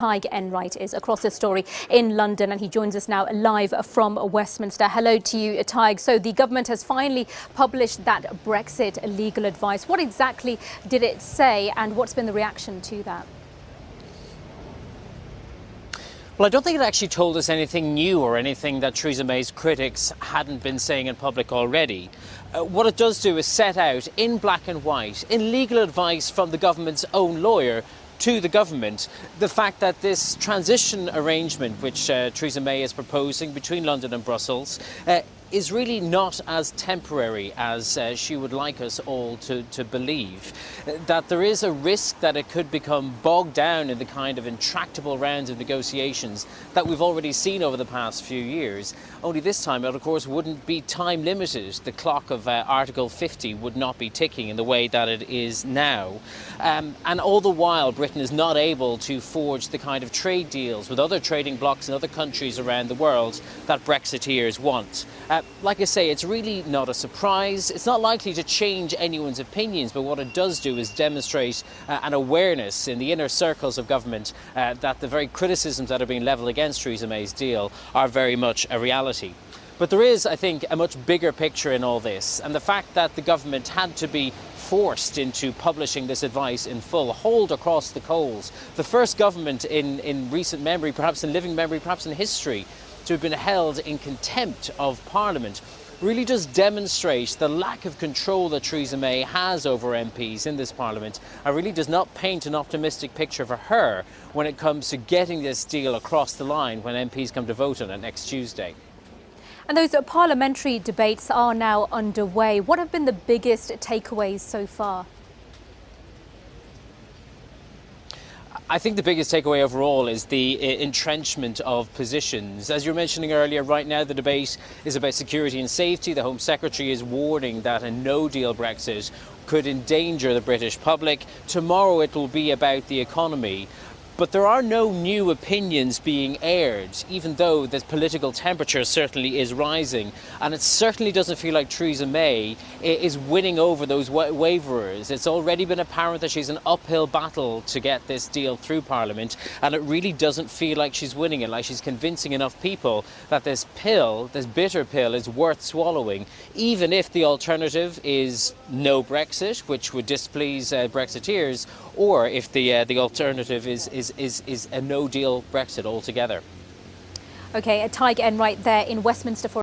Tadhg Enright is across the story in London, and he joins us now live from Westminster. Hello to you, Tadhg. So the government has finally published that Brexit legal advice. What exactly did it say, and what's been the reaction to that? Well, I don't think it actually told us anything new or anything that Theresa May's critics hadn't been saying in public already. What it does do is set out in black and white, in legal advice from the government's own lawyer, to the government, the fact that this transition arrangement which Theresa May is proposing between London and Brussels is really not as temporary as she would like us all to believe. That there is a risk that it could become bogged down in the kind of intractable rounds of negotiations that we've already seen over the past few years. Only this time it, of course, wouldn't be time limited. The clock of Article 50 would not be ticking in the way that it is now. And all the while, Britain is not able to forge the kind of trade deals with other trading blocs in other countries around the world that Brexiteers want. Like I say, it's really not a surprise. It's not likely to change anyone's opinions, but what it does do is demonstrate an awareness in the inner circles of government that the very criticisms that are being levelled against Theresa May's deal are very much a reality. But there is, I think, a much bigger picture in all this, and the fact that the government had to be forced into publishing this advice in full, hauled across the coals. The first government in recent memory, perhaps in living memory, perhaps in history, to have been held in contempt of Parliament, really does demonstrate the lack of control that Theresa May has over MPs in this Parliament, and really does not paint an optimistic picture for her when it comes to getting this deal across the line when MPs come to vote on it next Tuesday. And those parliamentary debates are now underway. What have been the biggest takeaways so far? I think the biggest takeaway overall is the entrenchment of positions. As you were mentioning earlier, right now the debate is about security and safety. The Home Secretary is warning that a no-deal Brexit could endanger the British public. Tomorrow it will be about the economy. But there are no new opinions being aired, even though the political temperature certainly is rising. And it certainly doesn't feel like Theresa May is winning over those waverers. It's already been apparent that she's an uphill battle to get this deal through Parliament. And it really doesn't feel like she's winning it, like she's convincing enough people that this pill, this bitter pill, is worth swallowing, even if the alternative is no Brexit, which would displease Brexiteers, or if the alternative is a no-deal Brexit altogether. OK, Tadhg Enright there in Westminster for